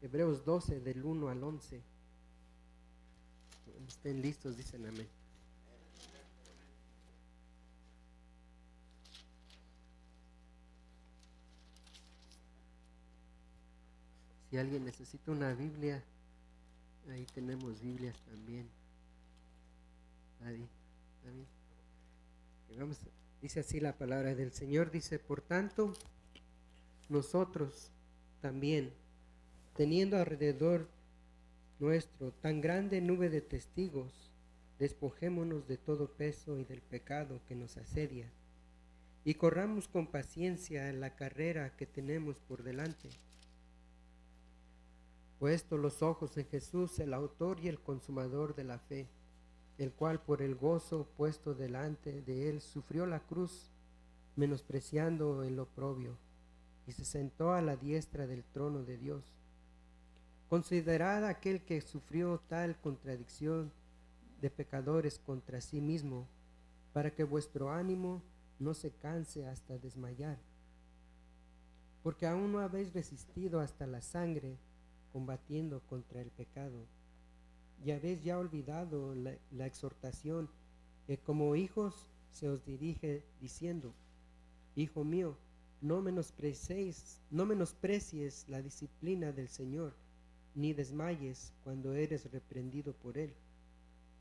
Hebreos 12, del 1 al 11. Cuando estén listos, dicen amén. Si alguien necesita una Biblia, ahí tenemos Biblias también. Nadie, ¿está bien? Dice así la palabra del Señor, dice: por tanto, nosotros también, teniendo alrededor nuestro tan grande nube de testigos, despojémonos de todo peso y del pecado que nos asedia, y corramos con paciencia la carrera que tenemos por delante, puesto los ojos en Jesús, el autor y el consumador de la fe, el cual por el gozo puesto delante de él sufrió la cruz, menospreciando el oprobio, y se sentó a la diestra del trono de Dios. Considerad aquel que sufrió tal contradicción de pecadores contra sí mismo, para que vuestro ánimo no se canse hasta desmayar. Porque aún no habéis resistido hasta la sangre, combatiendo contra el pecado, y habéis ya olvidado la exhortación que como hijos se os dirige, diciendo: Hijo mío, no menosprecies la disciplina del Señor, ni desmayes cuando eres reprendido por él.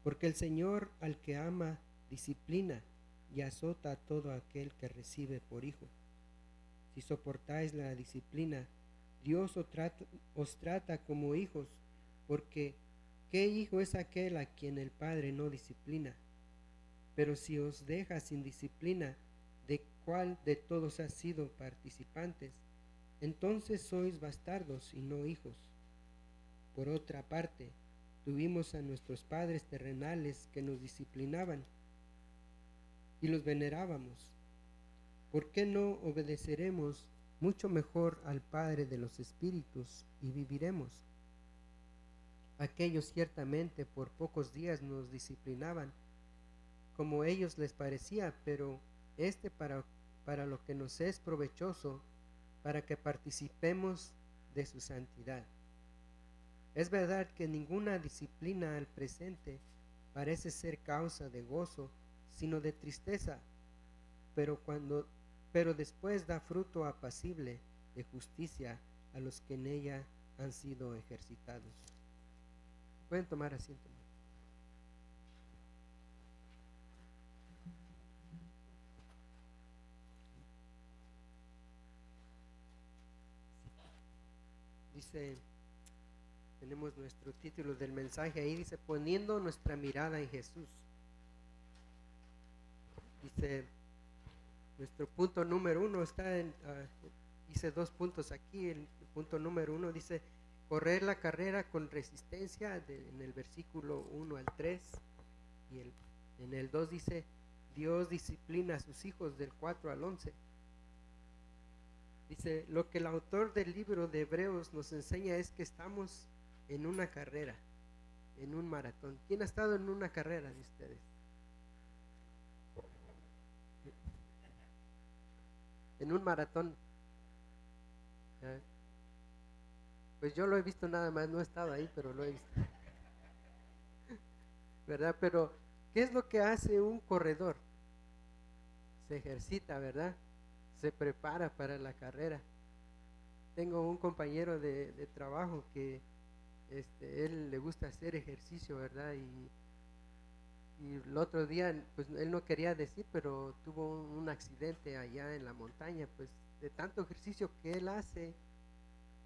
Porque el Señor al que ama disciplina y azota a todo aquel que recibe por hijo. Si soportáis la disciplina, Dios os trata como hijos, porque ¿qué hijo es aquel a quien el Padre no disciplina? Pero si os deja sin disciplina, ¿de cuál de todos has sido participantes? Entonces sois bastardos y no hijos. Por otra parte, tuvimos a nuestros padres terrenales que nos disciplinaban y los venerábamos. ¿Por qué no obedeceremos mucho mejor al Padre de los Espíritus y viviremos? Aquellos ciertamente por pocos días nos disciplinaban, como ellos les parecía, pero para lo que nos es provechoso, para que participemos de su santidad. Es verdad que ninguna disciplina al presente parece ser causa de gozo, sino de tristeza, pero después da fruto apacible de justicia a los que en ella han sido ejercitados. Pueden tomar asiento. Dice, tenemos nuestro título del mensaje ahí, dice: poniendo nuestra mirada en Jesús. Dice, nuestro punto número 1 está hice 2 puntos aquí. El punto número 1 dice: correr la carrera con resistencia, en el versículo 1 al 3, y en el 2 dice: Dios disciplina a sus hijos, del 4 al 11. Dice, lo que el autor del libro de Hebreos nos enseña es que estamos en una carrera, en un maratón. ¿Quién ha estado en una carrera de ustedes? En un maratón. Pues yo lo he visto nada más, no he estado ahí, pero lo he visto. ¿Verdad? Pero, ¿qué es lo que hace un corredor? Se ejercita, ¿verdad? Se prepara para la carrera. Tengo un compañero de trabajo que él le gusta hacer ejercicio, ¿verdad? Y el otro día, pues él no quería decir, pero tuvo un accidente allá en la montaña, pues de tanto ejercicio que él hace,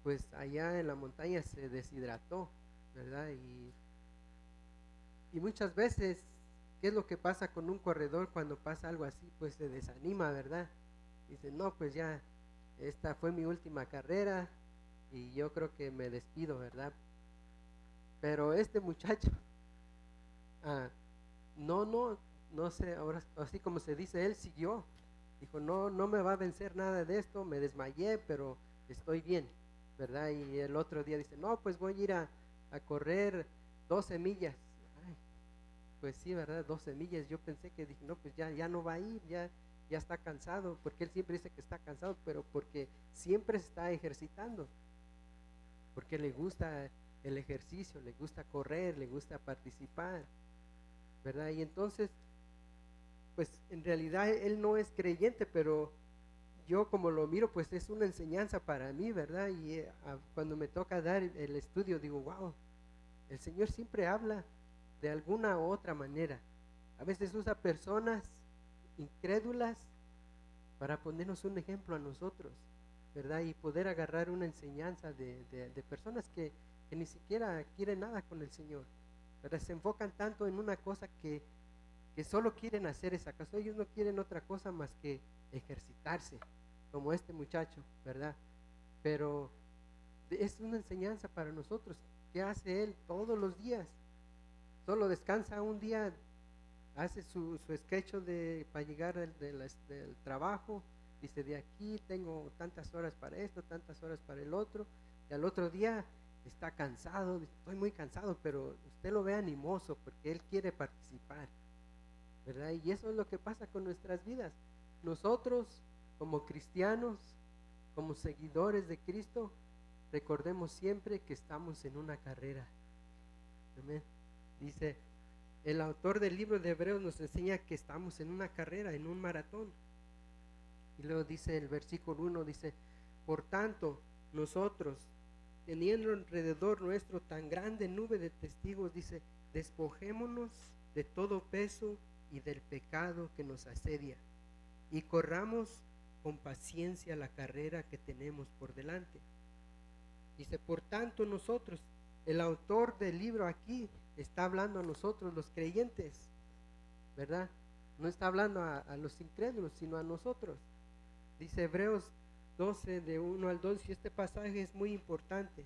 pues allá en la montaña se deshidrató, ¿verdad? Y muchas veces, ¿qué es lo que pasa con un corredor cuando pasa algo así? Pues se desanima, ¿verdad? Dice, no, pues ya, esta fue mi última carrera y yo creo que me despido, ¿verdad? Pero este muchacho, no sé, ahora así como se dice, él siguió. Dijo, no me va a vencer nada de esto, me desmayé, pero estoy bien, ¿verdad? Y el otro día dice, no, pues voy a ir a correr 12 millas. Ay, pues sí, ¿verdad? 12 millas. Yo pensé que dije, no, pues ya no va a ir, ya está cansado, porque él siempre dice que está cansado, pero porque siempre se está ejercitando. porque le gusta el ejercicio, le gusta correr, le gusta participar, ¿verdad? Y entonces, pues en realidad él no es creyente, pero yo como lo miro, pues es una enseñanza para mí, ¿verdad? Y cuando me toca dar el estudio, digo, wow, el Señor siempre habla de alguna u otra manera. A veces usa personas incrédulas para ponernos un ejemplo a nosotros, ¿verdad? Y poder agarrar una enseñanza de personas que ni siquiera quieren nada con el Señor, ¿verdad? Se enfocan tanto en una cosa que solo quieren hacer esa cosa. Ellos no quieren otra cosa más que ejercitarse, como este muchacho, ¿verdad? Pero es una enseñanza para nosotros. ¿Qué hace él todos los días? Solo descansa un día, hace su sketch para llegar del trabajo, dice, de aquí tengo tantas horas para esto, tantas horas para el otro, y al otro día está cansado, estoy muy cansado, pero usted lo ve animoso porque él quiere participar, ¿verdad? Y eso es lo que pasa con nuestras vidas. Nosotros, como cristianos, como seguidores de Cristo, recordemos siempre que estamos en una carrera. Amén. Dice, el autor del libro de Hebreos nos enseña que estamos en una carrera, en un maratón. Y luego dice el versículo 1, dice, por tanto, nosotros, teniendo alrededor nuestro tan grande nube de testigos, dice, despojémonos de todo peso y del pecado que nos asedia, y corramos con paciencia la carrera que tenemos por delante. Dice, por tanto nosotros, el autor del libro aquí está hablando a nosotros, los creyentes, ¿verdad? No está hablando a los incrédulos, sino a nosotros. Dice Hebreos 12, de 1 al 2, y este pasaje es muy importante.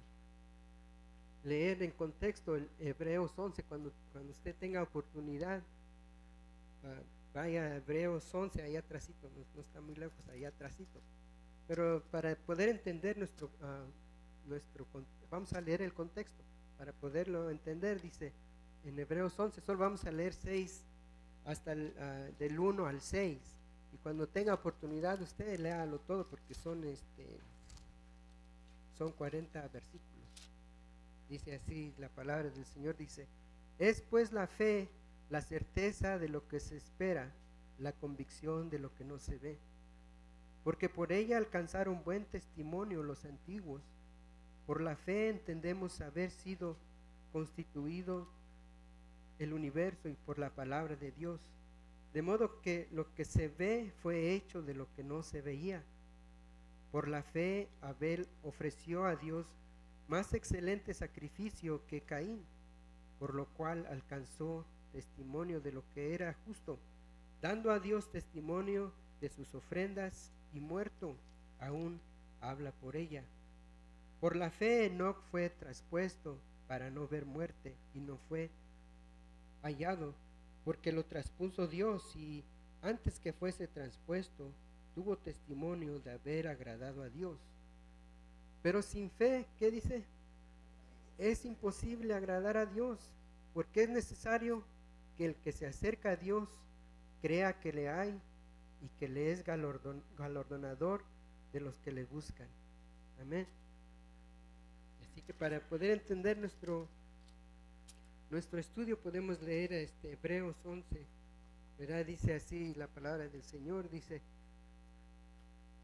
Leer en contexto el Hebreos 11, cuando usted tenga oportunidad, vaya a Hebreos 11, allá atrásito, no está muy lejos, allá atrásito. Pero para poder entender vamos a leer el contexto, para poderlo entender, dice en Hebreos 11, solo vamos a leer 6 hasta del 1 al 6, y cuando tenga oportunidad usted léalo todo, porque son 40 versículos. Dice así la palabra del Señor, dice, es pues la fe, la certeza de lo que se espera, la convicción de lo que no se ve, porque por ella alcanzaron buen testimonio los antiguos. Por la fe entendemos haber sido constituido el universo y por la palabra de Dios, de modo que lo que se ve fue hecho de lo que no se veía. Por la fe Abel ofreció a Dios más excelente sacrificio que Caín, por lo cual alcanzó testimonio de lo que era justo, dando a Dios testimonio de sus ofrendas, y muerto aún habla por ella. Por la fe Enoc fue traspuesto para no ver muerte, y no fue hallado, porque lo traspuso Dios, y antes que fuese traspuesto tuvo testimonio de haber agradado a Dios. Pero sin fe, ¿qué dice? Es imposible agradar a Dios, porque es necesario que el que se acerca a Dios crea que le hay y que le es galardonador de los que le buscan. Amén. Así que para poder entender nuestro estudio podemos leer Hebreos 11, ¿verdad? Dice así la palabra del Señor, dice,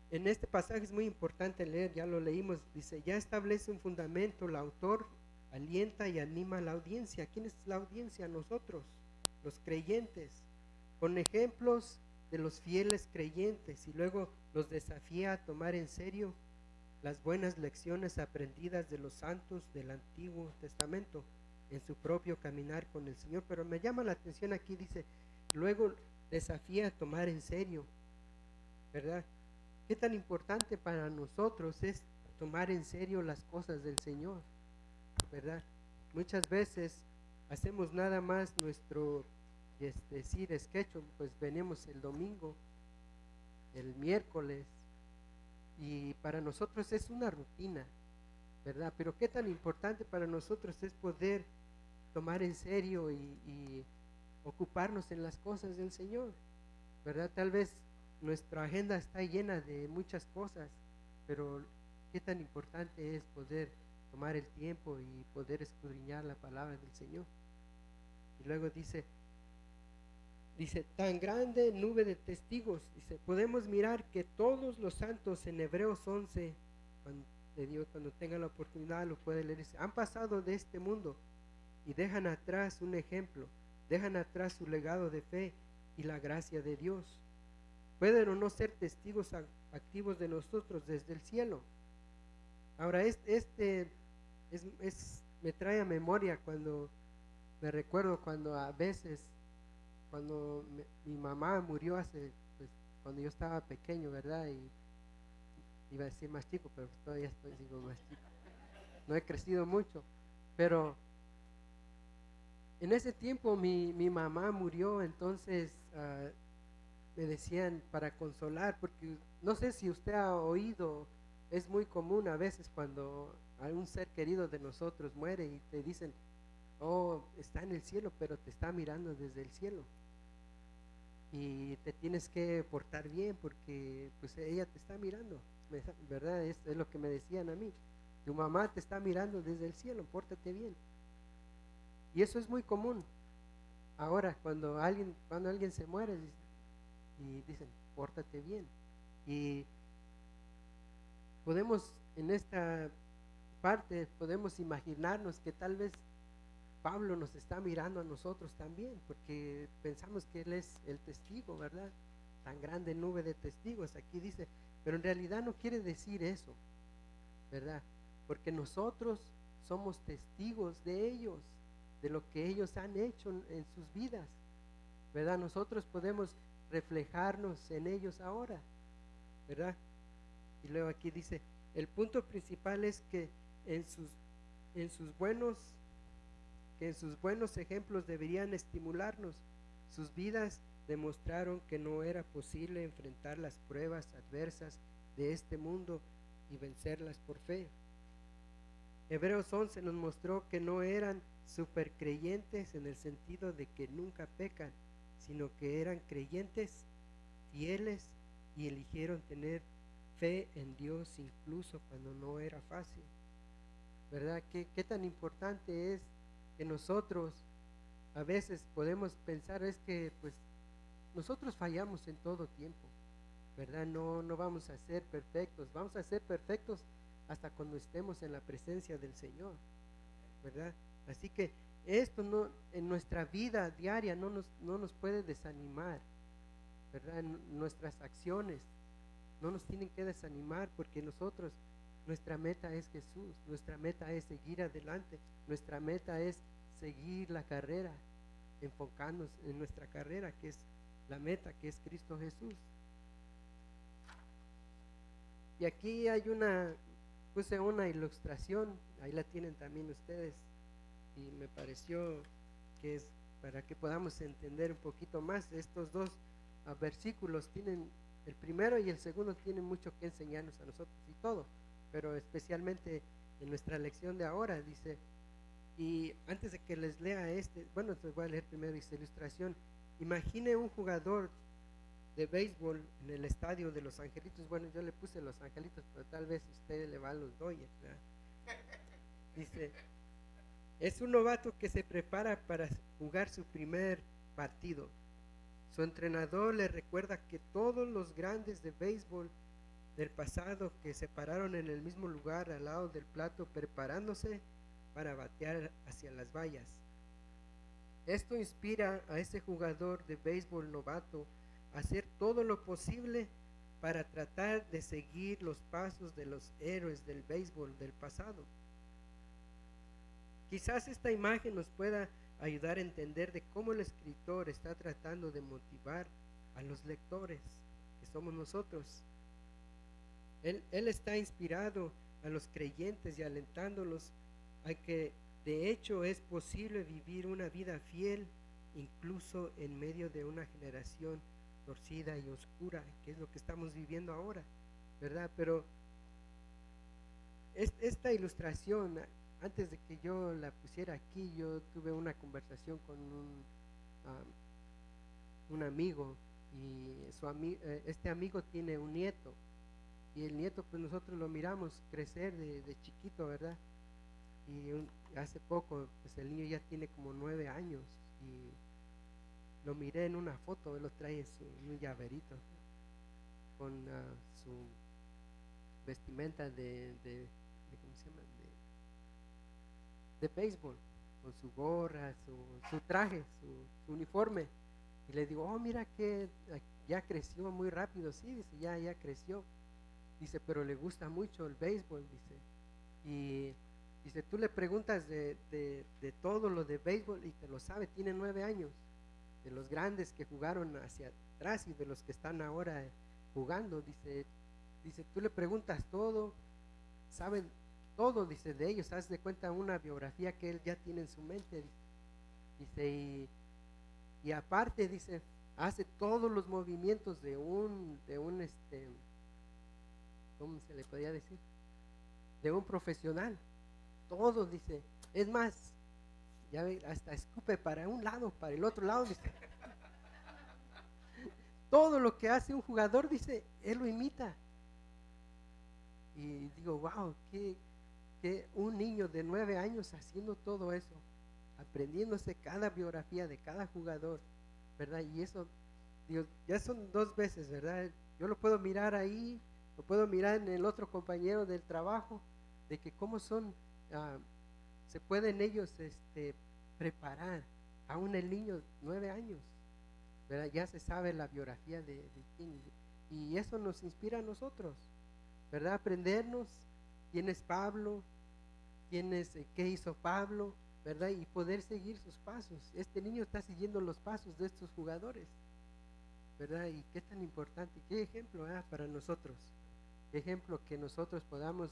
en este pasaje es muy importante leer, ya lo leímos, dice, ya establece un fundamento, el autor alienta y anima a la audiencia. ¿Quién es la audiencia? Nosotros, los creyentes, con ejemplos de los fieles creyentes, y luego los desafía a tomar en serio las buenas lecciones aprendidas de los santos del Antiguo Testamento en su propio caminar con el Señor. Pero me llama la atención aquí, dice, luego desafía a tomar en serio, ¿verdad? ¿Qué tan importante para nosotros es tomar en serio las cosas del Señor? ¿Verdad? Muchas veces hacemos nada más nuestro decir sketch, pues venimos el domingo, el miércoles, y para nosotros es una rutina, ¿verdad? Pero qué tan importante para nosotros es poder tomar en serio y ocuparnos en las cosas del Señor, ¿verdad? Tal vez nuestra agenda está llena de muchas cosas, pero qué tan importante es poder tomar el tiempo y poder escudriñar la palabra del Señor. Y luego dice, tan grande nube de testigos, dice, podemos mirar que todos los santos en Hebreos 11, cuando tenga la oportunidad lo puede leer, dice, han pasado de este mundo y dejan atrás un ejemplo, dejan atrás su legado de fe y la gracia de Dios. Pueden o no ser testigos activos de nosotros desde el cielo. Ahora, me trae a memoria cuando me recuerdo cuando a veces, cuando mi mamá murió cuando yo estaba pequeño, ¿verdad? Y iba a decir más chico, pero todavía digo más chico. No he crecido mucho, pero en ese tiempo mi mamá murió, entonces me decían para consolar, porque no sé si usted ha oído, es muy común a veces cuando algún ser querido de nosotros muere y te dicen, oh, está en el cielo, pero te está mirando desde el cielo y te tienes que portar bien porque pues ella te está mirando, ¿verdad? Es lo que me decían a mí, tu mamá te está mirando desde el cielo, pórtate bien. Y eso es muy común ahora cuando alguien se muere y dicen, pórtate bien. Y podemos en esta parte, podemos imaginarnos que tal vez Pablo nos está mirando a nosotros también, porque pensamos que él es el testigo, ¿verdad? Tan grande nube de testigos, aquí dice, pero en realidad no quiere decir eso, ¿verdad? Porque nosotros somos testigos de ellos, de lo que ellos han hecho en sus vidas, ¿verdad? Nosotros podemos reflejarnos en ellos ahora, ¿verdad? Y luego aquí dice, el punto principal es que en sus buenos ejemplos deberían estimularnos. Sus vidas demostraron que no era posible enfrentar las pruebas adversas de este mundo y vencerlas por fe. Hebreos 11 nos mostró que no eran supercreyentes en el sentido de que nunca pecan, sino que eran creyentes fieles y eligieron tener fe en Dios incluso cuando no era fácil, ¿verdad? ¿Qué tan importante es que nosotros a veces podemos pensar es que pues nosotros fallamos en todo tiempo, ¿verdad? No vamos a ser perfectos, vamos a ser perfectos hasta cuando estemos en la presencia del Señor, ¿verdad? Así que esto no, en nuestra vida diaria no nos puede desanimar, ¿verdad? Nuestras acciones no nos tienen que desanimar porque nuestra meta es Jesús, nuestra meta es seguir adelante, nuestra meta es seguir la carrera, enfocarnos en nuestra carrera que es la meta, que es Cristo Jesús. Y aquí puse una ilustración, ahí la tienen también ustedes, y me pareció que es para que podamos entender un poquito más. Estos dos versículos el primero y el segundo tienen mucho que enseñarnos a nosotros y todo, pero especialmente en nuestra lección de ahora dice, y antes de que les lea les voy a leer primero, dice ilustración, imagine un jugador de béisbol en el estadio de Los Angelitos, yo le puse Los Angelitos, pero tal vez usted le va a los Dodgers, ¿verdad? Dice, es un novato que se prepara para jugar su primer partido. Su entrenador le recuerda que todos los grandes de béisbol del pasado que se pararon en el mismo lugar al lado del plato preparándose para batear hacia las vallas. Esto inspira a ese jugador de béisbol novato a hacer todo lo posible para tratar de seguir los pasos de los héroes del béisbol del pasado. Quizás esta imagen nos pueda ayudar a entender de cómo el escritor está tratando de motivar a los lectores, que somos nosotros. Él está inspirado a los creyentes y alentándolos a que de hecho es posible vivir una vida fiel incluso en medio de una generación torcida y oscura, que es lo que estamos viviendo ahora, ¿verdad? Pero esta ilustración, antes de que yo la pusiera aquí, yo tuve una conversación con un amigo, y este amigo tiene un nieto, y el nieto pues nosotros lo miramos crecer de chiquito, ¿verdad? Y hace poco, pues el niño ya tiene como 9 años y lo miré en una foto, él lo trae en un llaverito con su vestimenta ¿cómo se llama? De béisbol, con su gorra, su traje, su uniforme. Y le digo, oh, mira que ya creció muy rápido. Sí, dice, ya creció. Dice, pero le gusta mucho el béisbol, dice. Y dice, tú le preguntas de todo lo de béisbol y te lo sabe, tiene 9 años. De los grandes que jugaron hacia atrás y de los que están ahora jugando. Dice, tú le preguntas todo, saben todo, dice, de ellos. Haz de cuenta una biografía que él ya tiene en su mente. Dice, y aparte, dice, hace todos los movimientos de un ¿cómo se le podría decir? De un profesional. Todo, dice. Es más, ya ve, hasta escupe para un lado, para el otro lado, dice. Todo lo que hace un jugador, dice, él lo imita. Y digo, wow, que un niño de 9 años haciendo todo eso, aprendiéndose cada biografía de cada jugador, ¿verdad? Y eso, digo, ya son 2 veces, ¿verdad? Yo lo puedo mirar ahí, lo puedo mirar en el otro compañero del trabajo, de que cómo son, se pueden ellos preparar. Aún el niño, 9 años, ¿verdad? Ya se sabe la biografía de quién, y eso nos inspira a nosotros, ¿verdad? Aprendernos quién es Pablo, qué hizo Pablo, ¿verdad? Y poder seguir sus pasos. Este niño está siguiendo los pasos de estos jugadores, ¿verdad? Y qué tan importante, qué ejemplo para nosotros, qué ejemplo que nosotros podamos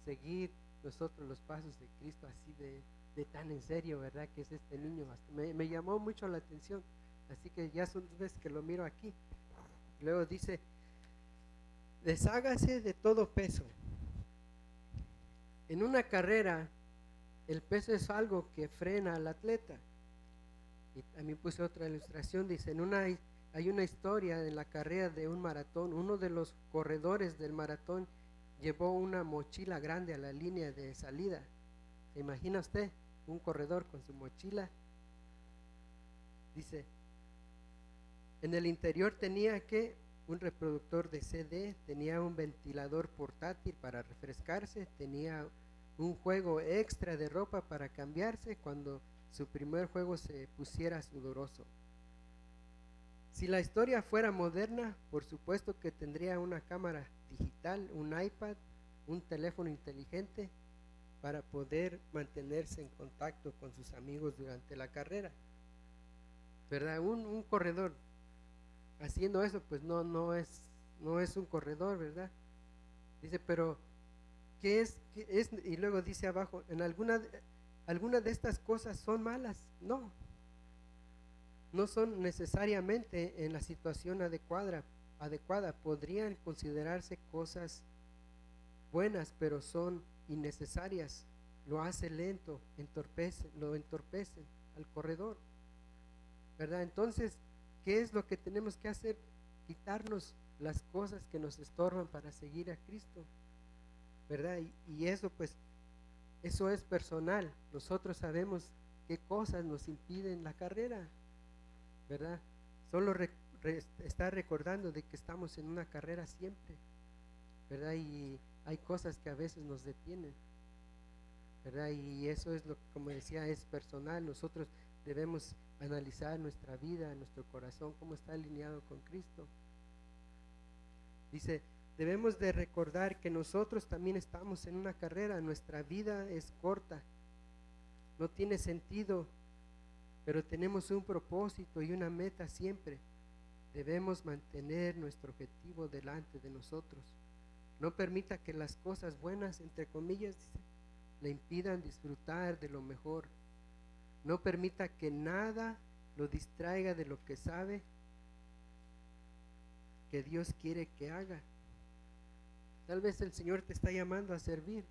seguir nosotros los pasos de Cristo así de tan en serio, ¿verdad? Que es este niño. Hasta me llamó mucho la atención, así que ya son 2 veces que lo miro aquí. Luego dice, deshágase de todo peso. En una carrera, el peso es algo que frena al atleta. Y también puse otra ilustración, dice, hay una historia en la carrera de un maratón. Uno de los corredores del maratón llevó una mochila grande a la línea de salida. ¿Se imagina usted un corredor con su mochila? Dice, en el interior tenía un reproductor de CD, tenía un ventilador portátil para refrescarse, tenía un juego extra de ropa para cambiarse cuando su primer juego se pusiera sudoroso. Si la historia fuera moderna, por supuesto que tendría una cámara digital, un iPad, un teléfono inteligente para poder mantenerse en contacto con sus amigos durante la carrera, ¿verdad? Un corredor haciendo eso, pues no es un corredor, ¿verdad? Dice, pero ¿qué es? Y luego dice abajo, ¿en alguna de estas cosas son malas? No son necesariamente en la situación adecuada, podrían considerarse cosas buenas, pero son innecesarias. Lo hace lento, lo entorpece al corredor, ¿verdad? Entonces, ¿qué es lo que tenemos que hacer? Quitarnos las cosas que nos estorban para seguir a Cristo, ¿verdad? Y eso, pues, eso es personal. Nosotros sabemos qué cosas nos impiden la carrera, ¿verdad? Solo estar recordando de que estamos en una carrera siempre, ¿verdad? Y hay cosas que a veces nos detienen, ¿verdad? Y eso es como decía, es personal. Nosotros debemos analizar nuestra vida, nuestro corazón, cómo está alineado con Cristo. Dice, debemos de recordar que nosotros también estamos en una carrera. Nuestra vida es corta, no tiene sentido, pero tenemos un propósito y una meta siempre. Debemos mantener nuestro objetivo delante de nosotros. No permita que las cosas buenas, entre comillas, le impidan disfrutar de lo mejor. No permita que nada lo distraiga de lo que sabe que Dios quiere que haga. Tal vez el Señor te está llamando a servir.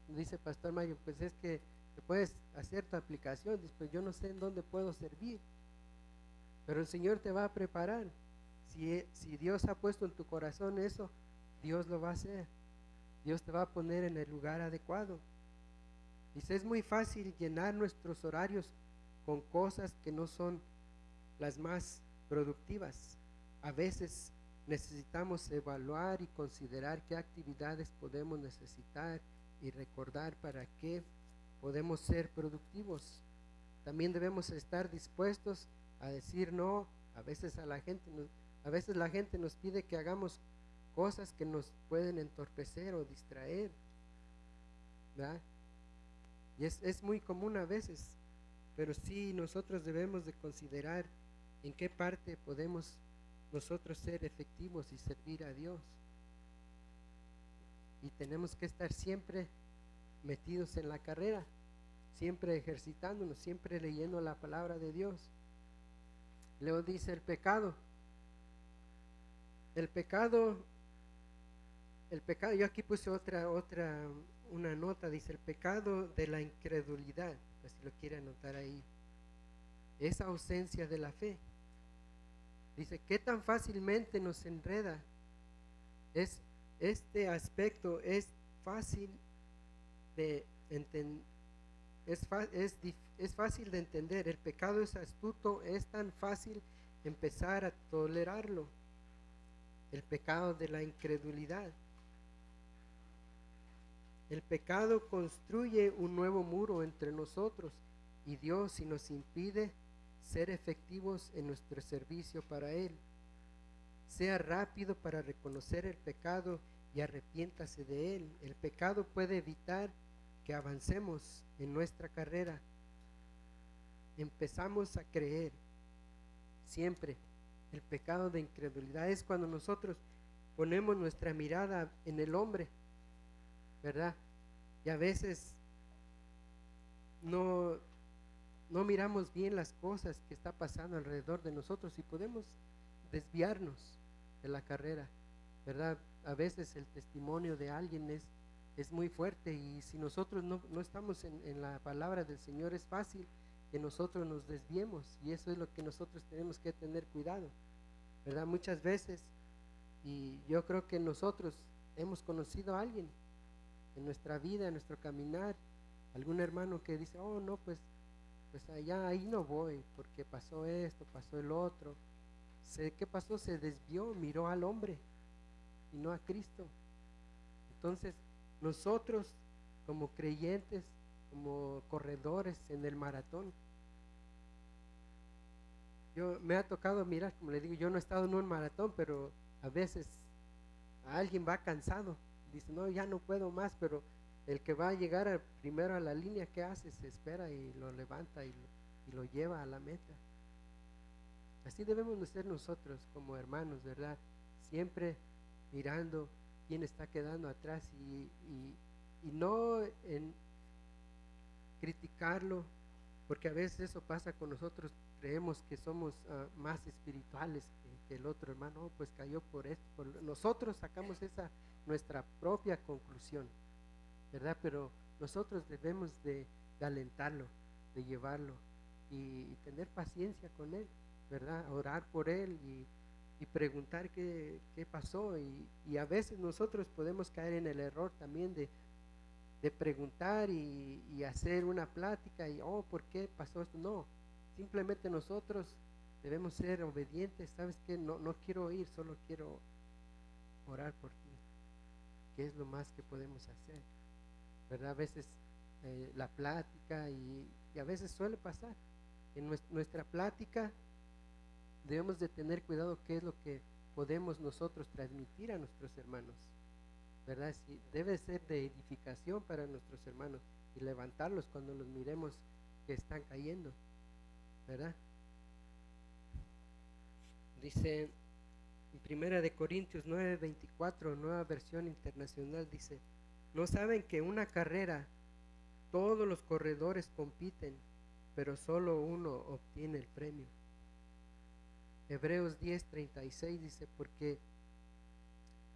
Dice Pastor Mayo, pues es que te puedes hacer tu aplicación. Dice, pues yo no sé en dónde puedo servir, pero el Señor te va a preparar. Si Dios ha puesto en tu corazón eso, Dios lo va a hacer. Dios te va a poner en el lugar adecuado. Dice, es muy fácil llenar nuestros horarios con cosas que no son las más productivas. A veces necesitamos evaluar y considerar qué actividades podemos necesitar y recordar para qué podemos ser productivos. También debemos estar dispuestos a decir no. A veces la gente nos pide que hagamos cosas que nos pueden entorpecer o distraer, ¿verdad? Y es muy común a veces, pero sí nosotros debemos de considerar en qué parte podemos nosotros ser efectivos y servir a Dios. Y tenemos que estar siempre metidos en la carrera, siempre ejercitándonos, siempre leyendo la palabra de Dios. Luego dice el pecado, yo aquí puse una nota, dice el pecado de la incredulidad, pues si lo quiere anotar ahí, esa ausencia de la fe. Dice, ¿qué tan fácilmente nos enreda? Este aspecto es fácil de entender. Es fácil de entender. El pecado es astuto, es tan fácil empezar a tolerarlo. El pecado de la incredulidad. El pecado construye un nuevo muro entre nosotros y Dios, y nos impide ser efectivos en nuestro servicio para Él. Sea rápido para reconocer el pecado y arrepiéntase de él. El pecado puede evitar que avancemos en nuestra carrera. Empezamos a creer siempre. El pecado de incredulidad es cuando nosotros ponemos nuestra mirada en el hombre, ¿verdad? Y a veces no miramos bien las cosas que está pasando alrededor de nosotros y podemos desviarnos de la carrera, ¿verdad? A veces el testimonio de alguien es muy fuerte, y si nosotros no estamos en la palabra del Señor, es fácil que nosotros nos desviemos, y eso es lo que nosotros tenemos que tener cuidado, ¿verdad? Muchas veces, y yo creo que nosotros hemos conocido a alguien en nuestra vida, en nuestro caminar, algún hermano que dice, oh no, pues allá, ahí no voy, porque pasó esto, pasó el otro. ¿Qué pasó? Se desvió, miró al hombre y no a Cristo. Entonces, nosotros como creyentes, como corredores en el maratón, me ha tocado mirar, como le digo, yo no he estado en un maratón, pero a veces alguien va cansado, dice, no, ya no puedo más, pero el que va a llegar primero a la línea, ¿qué hace? Se espera y lo levanta y lo lleva a la meta. Así debemos de ser nosotros como hermanos, ¿verdad? Siempre mirando quién está quedando atrás, y no en criticarlo, porque a veces eso pasa con nosotros. Creemos que somos más espirituales que el otro hermano. Oh, pues cayó por esto. Nosotros sacamos nuestra propia conclusión, ¿verdad? Pero nosotros debemos de alentarlo, de llevarlo y tener paciencia con él, ¿verdad? Orar por él y preguntar qué pasó, y a veces nosotros podemos caer en el error también de preguntar y hacer una plática y, oh, ¿por qué pasó esto? No, simplemente nosotros debemos ser obedientes. ¿Sabes qué? No quiero oír, solo quiero orar por ti. ¿Qué es lo más que podemos hacer? ¿Verdad? A veces la plática, y a veces suele pasar en nuestra plática, debemos de tener cuidado qué es lo que podemos nosotros transmitir a nuestros hermanos, ¿verdad? Sí, debe ser de edificación para nuestros hermanos y levantarlos cuando los miremos que están cayendo, ¿verdad? Dice en 1 Corintios 9:24, nueva versión internacional, dice, ¿no saben que una carrera todos los corredores compiten, pero solo uno obtiene el premio? Hebreos 10:36 dice, porque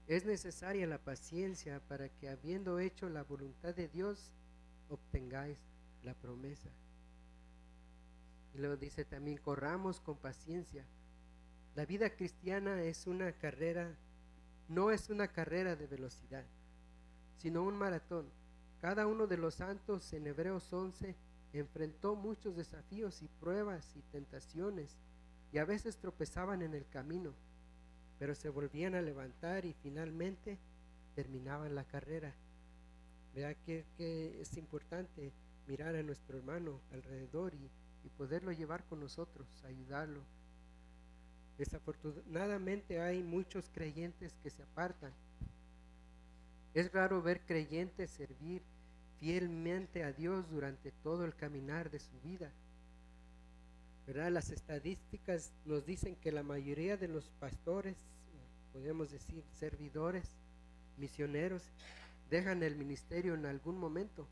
es necesaria la paciencia para que, habiendo hecho la voluntad de Dios, obtengáis la promesa. Y luego dice también, corramos con paciencia. La vida cristiana es una carrera, no es una carrera de velocidad, sino un maratón. Cada uno de los santos en Hebreos 11 enfrentó muchos desafíos y pruebas y tentaciones, y a veces tropezaban en el camino, pero se volvían a levantar y finalmente terminaban la carrera. Vea que es importante mirar a nuestro hermano alrededor y poderlo llevar con nosotros, ayudarlo. Desafortunadamente hay muchos creyentes que se apartan. Es raro ver creyentes servir fielmente a Dios durante todo el caminar de su vida, ¿verdad? Las estadísticas nos dicen que la mayoría de los pastores, podemos decir servidores, misioneros, dejan el ministerio en algún momento.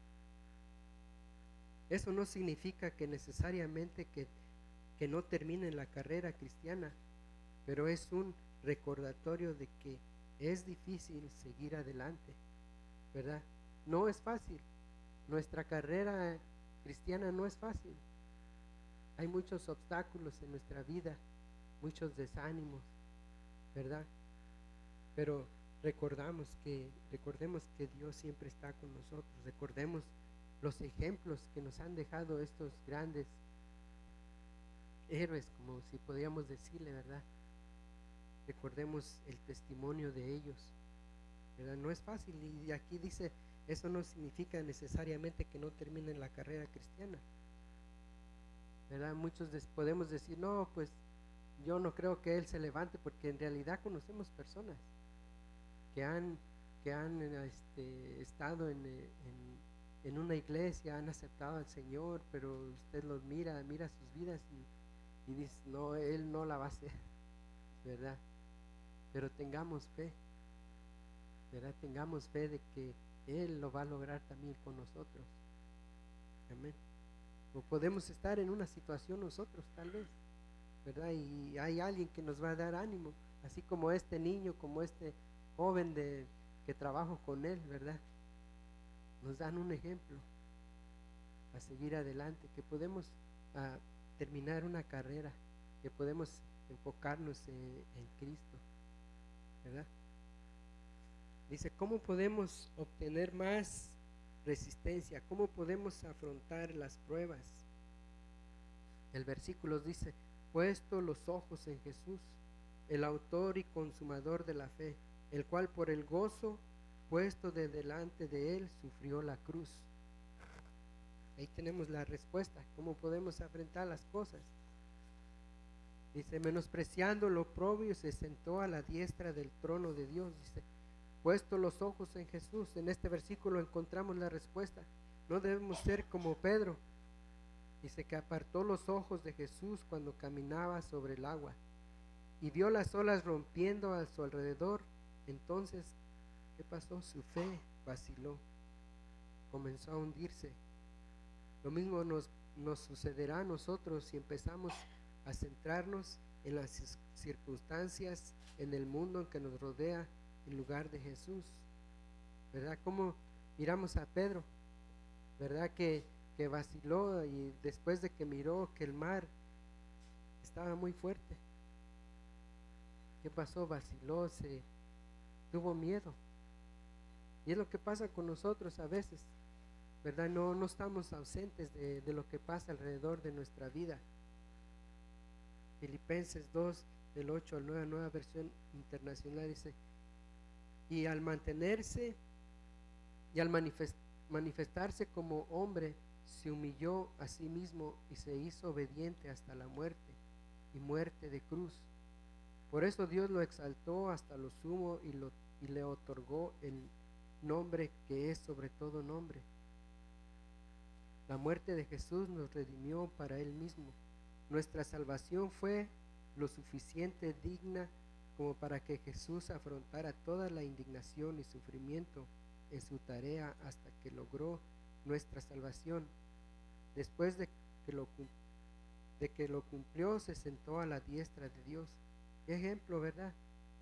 Eso no significa que necesariamente que no terminen la carrera cristiana, pero es un recordatorio de que es difícil seguir adelante, ¿verdad? No es fácil. Nuestra carrera cristiana no es fácil. Hay muchos obstáculos en nuestra vida, muchos desánimos, ¿verdad? Pero recordemos que Dios siempre está con nosotros. Recordemos los ejemplos que nos han dejado estos grandes héroes, como si podíamos decirle, ¿verdad? Recordemos el testimonio de ellos, ¿verdad? No es fácil, y aquí dice, eso no significa necesariamente que no terminen la carrera cristiana, ¿verdad? Muchos podemos decir, no, pues yo no creo que él se levante, porque en realidad conocemos personas que han estado en una iglesia, han aceptado al Señor, pero usted los mira sus vidas y dice, no, él no la va a hacer, ¿verdad? Pero tengamos fe, ¿verdad? Tengamos fe de que Él lo va a lograr también con nosotros. Amén. O podemos estar en una situación nosotros, tal vez, ¿verdad? Y hay alguien que nos va a dar ánimo, así como este niño, como este joven que trabajo con él, ¿verdad? Nos dan un ejemplo a seguir adelante, que podemos terminar una carrera, que podemos enfocarnos en Cristo, ¿verdad? Dice, ¿cómo podemos obtener más resistencia? ¿Cómo podemos afrontar las pruebas? El versículo dice, puesto los ojos en Jesús, el autor y consumador de la fe, el cual por el gozo puesto de delante de él sufrió la cruz. Ahí tenemos la respuesta, ¿cómo podemos afrontar las cosas? Dice, menospreciando lo oprobio, se sentó a la diestra del trono de Dios. Dice, puesto los ojos en Jesús. En este versículo encontramos la respuesta. No debemos ser como Pedro. Dice que apartó los ojos de Jesús cuando caminaba sobre el agua y vio las olas rompiendo a su alrededor. Entonces, ¿qué pasó? Su fe vaciló, comenzó a hundirse. Lo mismo nos sucederá a nosotros si empezamos a centrarnos en las circunstancias, en el mundo en que nos rodea, en lugar de Jesús, ¿verdad? Como miramos a Pedro, ¿verdad? Que vaciló, y después de que miró que el mar estaba muy fuerte, ¿qué pasó? Vaciló, tuvo miedo. Y es lo que pasa con nosotros a veces, ¿verdad? No estamos ausentes de lo que pasa alrededor de nuestra vida. Filipenses 2, del 8 al 9, nueva versión internacional, dice, y al mantenerse y al manifestarse como hombre, se humilló a sí mismo y se hizo obediente hasta la muerte, y muerte de cruz. Por eso Dios lo exaltó hasta lo sumo y le otorgó el nombre que es sobre todo nombre. La muerte de Jesús nos redimió para Él mismo. Nuestra salvación fue lo suficiente digna como para que Jesús afrontara toda la indignación y sufrimiento en su tarea hasta que logró nuestra salvación. Después de que lo cumplió, se sentó a la diestra de Dios. Qué ejemplo, ¿verdad?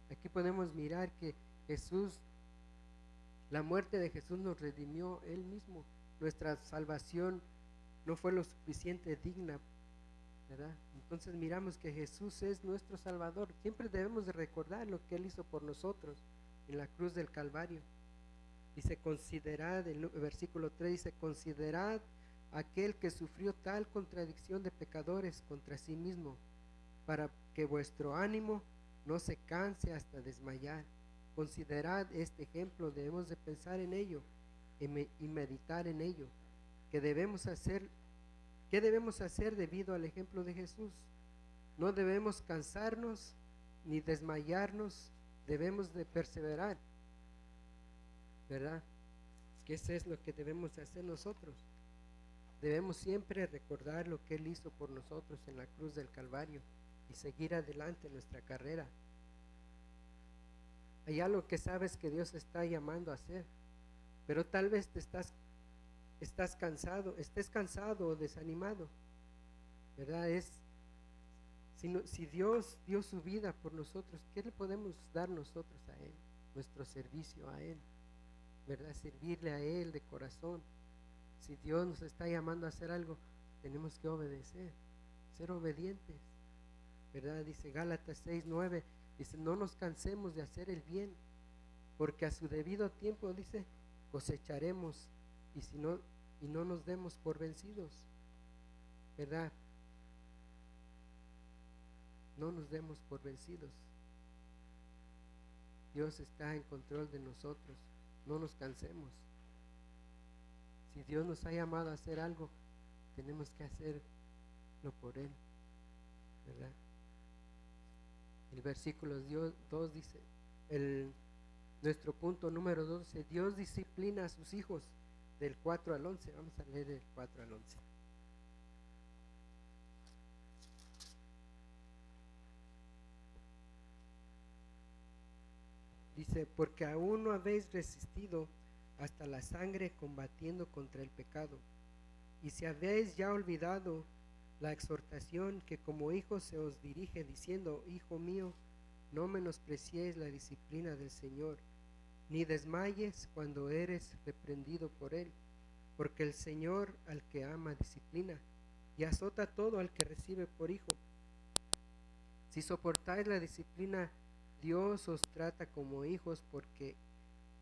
Aquí podemos mirar que la muerte de Jesús nos redimió Él mismo. Nuestra salvación no fue lo suficiente digna, ¿verdad? Entonces miramos que Jesús es nuestro Salvador. Siempre debemos de recordar lo que Él hizo por nosotros en la cruz del Calvario. Dice, considerad, el versículo 3 dice, considerad aquel que sufrió tal contradicción de pecadores contra sí mismo, para que vuestro ánimo no se canse hasta desmayar. Considerad este ejemplo, debemos de pensar en ello y meditar en ello. ¿Qué debemos hacer debido al ejemplo de Jesús? No debemos cansarnos ni desmayarnos, debemos de perseverar, ¿verdad? Que eso es lo que debemos hacer nosotros. Debemos siempre recordar lo que Él hizo por nosotros en la cruz del Calvario y seguir adelante en nuestra carrera. Hay algo que sabes que Dios está llamando a hacer, pero tal vez estés cansado o desanimado, ¿verdad? Si Dios dio su vida por nosotros, ¿qué le podemos dar nosotros a Él? Nuestro servicio a Él, ¿verdad? Servirle a Él de corazón. Si Dios nos está llamando a hacer algo, tenemos que obedecer, ser obedientes, ¿verdad? Dice Gálatas 6:9, dice, no nos cansemos de hacer el bien, porque a su debido tiempo, dice, cosecharemos, y no nos demos por vencidos, ¿verdad? No nos demos por vencidos. Dios está en control de nosotros, no nos cansemos. Si Dios nos ha llamado a hacer algo, tenemos que hacerlo por Él, ¿verdad? El versículo 2 dice, nuestro punto número 2 dice, Dios disciplina a sus hijos, del 4 al 11. Vamos a leer del 4 al 11. Dice, porque aún no habéis resistido hasta la sangre combatiendo contra el pecado, y si habéis ya olvidado la exhortación que como hijos se os dirige diciendo, hijo mío, no menospreciéis la disciplina del Señor, ni desmayes cuando eres reprendido por Él, porque el Señor al que ama disciplina, y azota todo al que recibe por hijo. Si soportáis la disciplina, Dios os trata como hijos, porque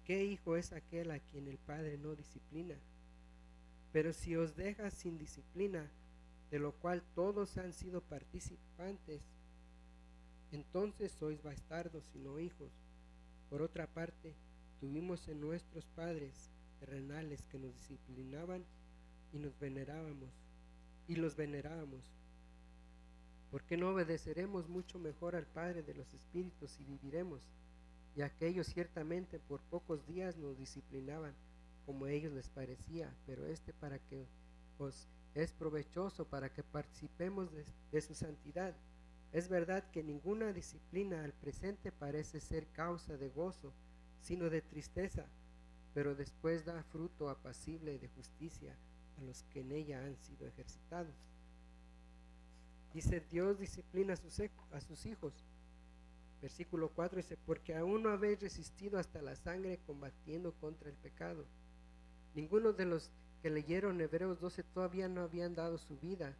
¿qué hijo es aquel a quien el Padre no disciplina? Pero si os deja sin disciplina, de lo cual todos han sido participantes, entonces sois bastardos y no hijos. Por otra parte, tuvimos en nuestros padres terrenales que nos disciplinaban y los venerábamos. ¿Por qué no obedeceremos mucho mejor al Padre de los espíritus y viviremos? Y aquellos ciertamente por pocos días nos disciplinaban, como a ellos les parecía, pero para que os es provechoso, para que participemos de su santidad. Es verdad que ninguna disciplina al presente parece ser causa de gozo, sino de tristeza, pero después da fruto apacible de justicia a los que en ella han sido ejercitados. Dice, Dios disciplina a sus hijos. Versículo 4 dice, porque aún no habéis resistido hasta la sangre combatiendo contra el pecado. Ninguno de los que leyeron Hebreos 12 todavía no habían dado su vida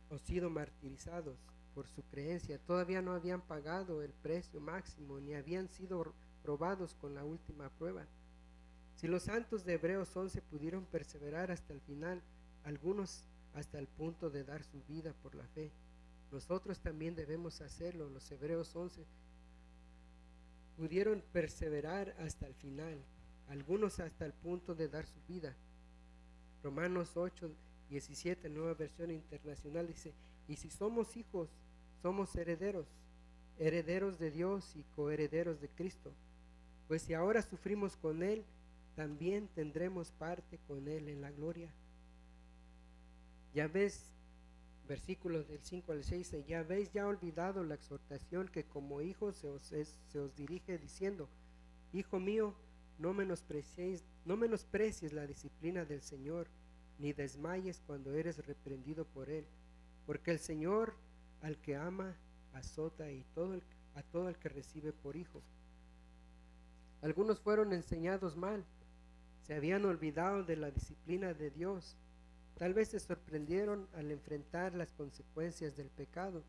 o sido martirizados por su creencia, todavía no habían pagado el precio máximo, ni habían sido probados con la última prueba. Si los santos de Hebreos 11 pudieron perseverar hasta el final, algunos hasta el punto de dar su vida por la fe, nosotros también debemos hacerlo. Los Hebreos 11 pudieron perseverar hasta el final, algunos hasta el punto de dar su vida. Romanos 8:17, nueva versión internacional, dice, y si somos hijos, somos herederos, herederos de Dios y coherederos de Cristo, pues si ahora sufrimos con Él, también tendremos parte con Él en la gloria. Ya ves, versículos del 5 al 6, ya habéis ya olvidado la exhortación que como hijos se os dirige diciendo, hijo mío, no menosprecies la disciplina del Señor, ni desmayes cuando eres reprendido por Él, porque el Señor al que ama azota a todo el que recibe por hijo. Algunos fueron enseñados mal, se habían olvidado de la disciplina de Dios. Tal vez se sorprendieron al enfrentar las consecuencias del pecado.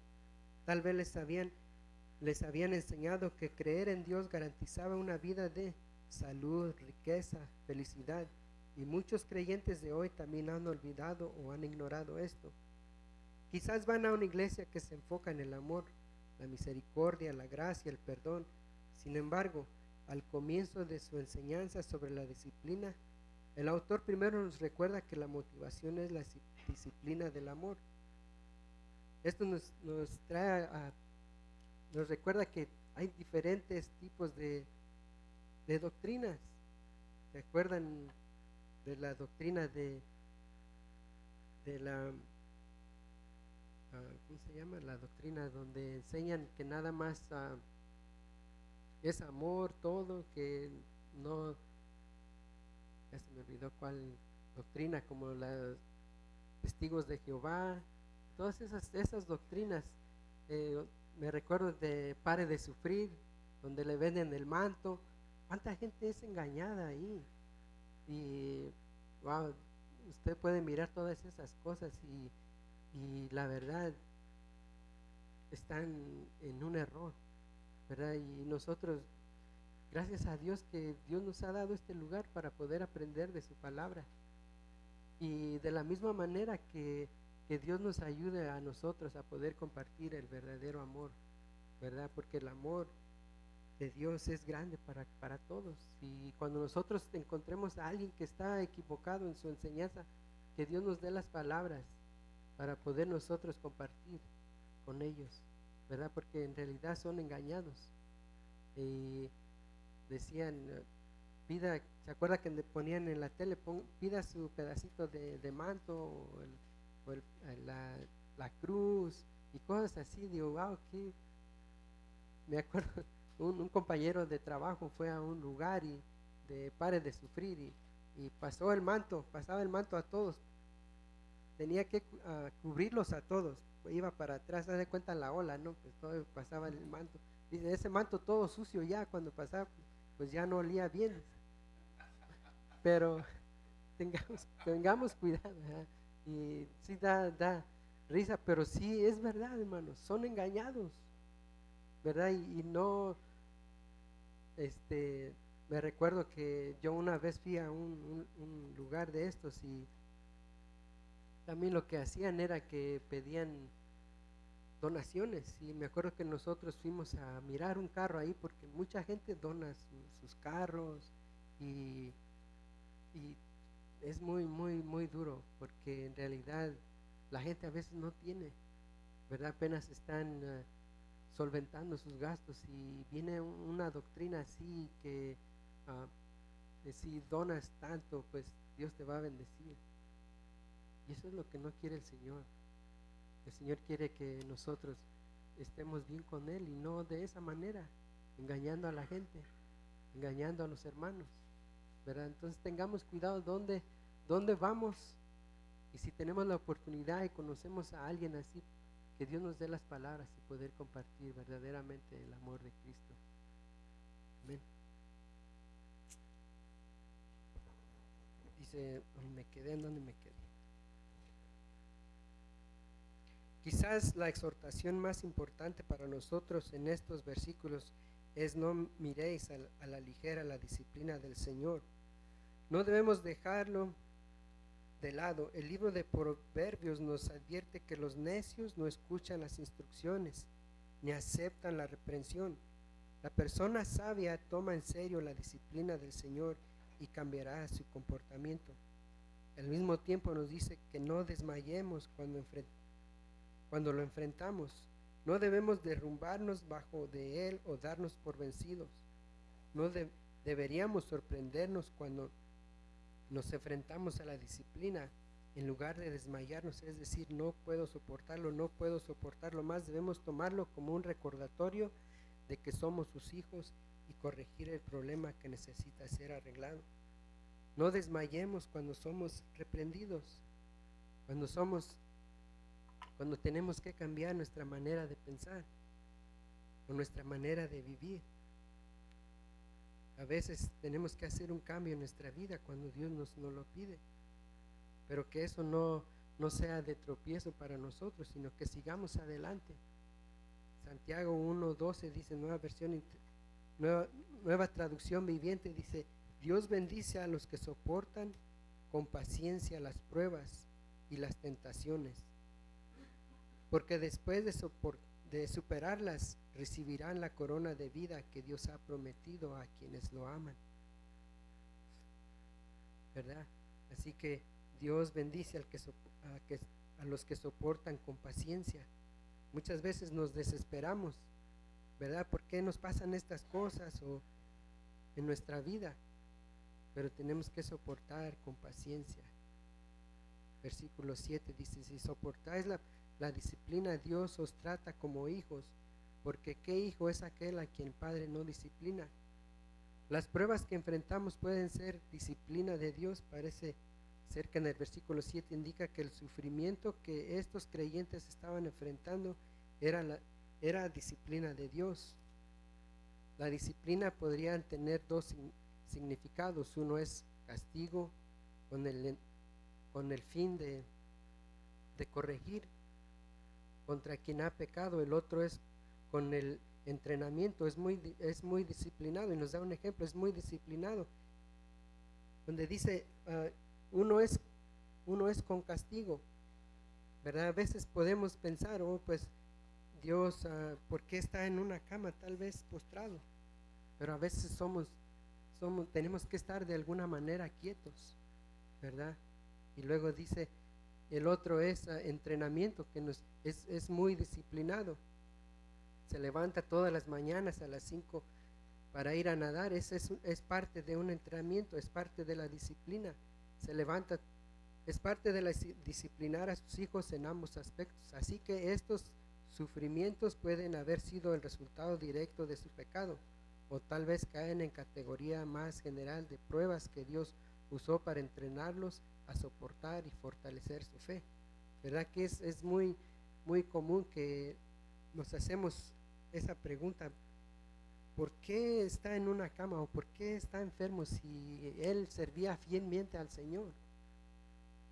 Tal vez les habían enseñado que creer en Dios garantizaba una vida de salud, riqueza, felicidad. Y muchos creyentes de hoy también han olvidado o han ignorado esto. Quizás van a una iglesia que se enfoca en el amor, la misericordia, la gracia, el perdón. Sin embargo, al comienzo de su enseñanza sobre la disciplina, el autor primero nos recuerda que la motivación es la disciplina del amor. Esto nos recuerda que hay diferentes tipos de doctrinas. ¿Se acuerdan de la doctrina de la, ¿cómo se llama? La doctrina donde enseñan que nada más es amor, todo, que no, ya se me olvidó cuál doctrina, como los testigos de Jehová, todas esas doctrinas. Me recuerdo de Pare de Sufrir, donde le venden el manto. ¿Cuánta gente es engañada ahí? Y wow, usted puede mirar todas esas cosas y la verdad están en un error, ¿verdad? Y nosotros, gracias a Dios que Dios nos ha dado este lugar para poder aprender de su palabra. Y de la misma manera que Dios nos ayude a nosotros a poder compartir el verdadero amor, ¿verdad? Porque el amor de Dios es grande para todos. Y cuando nosotros encontremos a alguien que está equivocado en su enseñanza, que Dios nos dé las palabras para poder nosotros compartir con ellos, ¿verdad? Porque en realidad son engañados. Y decían, pida, ¿se acuerda que le ponían en la tele? Pida su pedacito de manto o la cruz y cosas así. Digo, wow, que me acuerdo, un compañero de trabajo fue a un lugar y de Pare de Sufrir y pasaba el manto a todos, tenía que cubrirlos a todos, iba para atrás, se da cuenta la ola, ¿no? Pues todo pasaba el manto, dice, ese manto todo sucio ya, cuando pasaba, pues ya no olía bien, pero tengamos cuidado, ¿verdad? Y sí da risa, pero sí es verdad, hermanos, son engañados, ¿verdad? Y no, me recuerdo que yo una vez fui a un lugar de estos y también lo que hacían era que pedían donaciones, y me acuerdo que nosotros fuimos a mirar un carro ahí porque mucha gente dona sus carros y es muy, muy, muy duro porque en realidad la gente a veces no tiene, ¿verdad? Apenas están solventando sus gastos y viene una doctrina así que si donas tanto, pues Dios te va a bendecir. Y eso es lo que no quiere el Señor. El Señor quiere que nosotros estemos bien con Él y no de esa manera, engañando a la gente, engañando a los hermanos, ¿verdad? Entonces tengamos cuidado dónde vamos, y si tenemos la oportunidad y conocemos a alguien así, que Dios nos dé las palabras y poder compartir verdaderamente el amor de Cristo. Amén. Dice, ¿dónde me quedé? Quizás la exhortación más importante para nosotros en estos versículos es: no miréis a la ligera la disciplina del Señor. No debemos dejarlo de lado. El libro de Proverbios nos advierte que los necios no escuchan las instrucciones ni aceptan la reprensión. La persona sabia toma en serio la disciplina del Señor y cambiará su comportamiento. Al mismo tiempo nos dice que no desmayemos cuando lo enfrentamos. No debemos derrumbarnos bajo de él o darnos por vencidos. No deberíamos sorprendernos cuando nos enfrentamos a la disciplina, en lugar de desmayarnos, es decir, no puedo soportarlo más. Debemos tomarlo como un recordatorio de que somos sus hijos y corregir el problema que necesita ser arreglado. No desmayemos cuando somos reprendidos, cuando tenemos que cambiar nuestra manera de pensar o nuestra manera de vivir. A veces tenemos que hacer un cambio en nuestra vida cuando Dios nos lo pide, pero que eso no sea de tropiezo para nosotros, sino que sigamos adelante. Santiago 1:12 dice, nueva Nueva Traducción Viviente dice: Dios bendice a los que soportan con paciencia las pruebas y las tentaciones, porque después de superarlas recibirán la corona de vida que Dios ha prometido a quienes lo aman. ¿Verdad? Así que Dios bendice a los que soportan con paciencia. Muchas veces nos desesperamos, ¿verdad? ¿Por qué nos pasan estas cosas en nuestra vida? Pero tenemos que soportar con paciencia. Versículo 7 dice: si soportáis la disciplina, Dios os trata como hijos, porque ¿qué hijo es aquel a quien el Padre no disciplina? Las pruebas que enfrentamos pueden ser disciplina de Dios. Parece ser que en el versículo 7 indica que el sufrimiento que estos creyentes estaban enfrentando era disciplina de Dios. La disciplina podría tener dos significados. Uno es castigo con el fin de corregir contra quien ha pecado. El otro es con el entrenamiento. Es muy disciplinado, y nos da un ejemplo. Es muy disciplinado, donde dice uno es con castigo, ¿verdad? A veces podemos pensar: pues Dios, ¿por qué está en una cama tal vez postrado? Pero a veces tenemos que estar de alguna manera quietos, ¿verdad? Y luego dice, el otro es entrenamiento, que es muy disciplinado. Se levanta todas las mañanas a las 5 para ir a nadar. Es parte de un entrenamiento, es parte de la disciplina. Se levanta, es parte de disciplinar a sus hijos en ambos aspectos. Así que estos sufrimientos pueden haber sido el resultado directo de su pecado, o tal vez caen en categoría más general de pruebas que Dios usó para entrenarlos a soportar y fortalecer su fe. ¿Verdad que es muy, muy común que nos hacemos esa pregunta: ¿por qué está en una cama, o por qué está enfermo si él servía fielmente al Señor?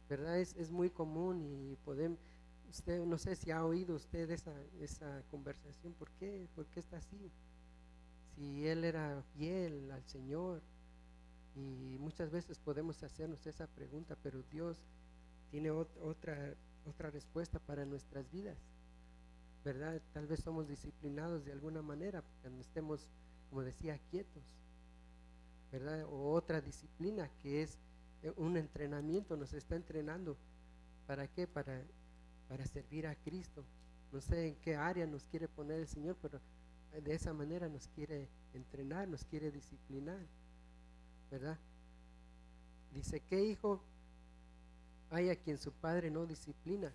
¿Verdad? Es muy común, y usted, no sé si ha oído usted esa conversación: ¿por qué está así? Si él era fiel al Señor. Y muchas veces podemos hacernos esa pregunta, pero Dios tiene otra respuesta para nuestras vidas, ¿verdad? Tal vez somos disciplinados de alguna manera cuando estemos, como decía, quietos, ¿verdad? O otra disciplina que es un entrenamiento. Nos está entrenando. ¿Para qué? Para servir a Cristo. No sé en qué área nos quiere poner el Señor, pero de esa manera nos quiere entrenar, nos quiere disciplinar, ¿verdad? Dice: ¿qué hijo hay a quien su padre no disciplina?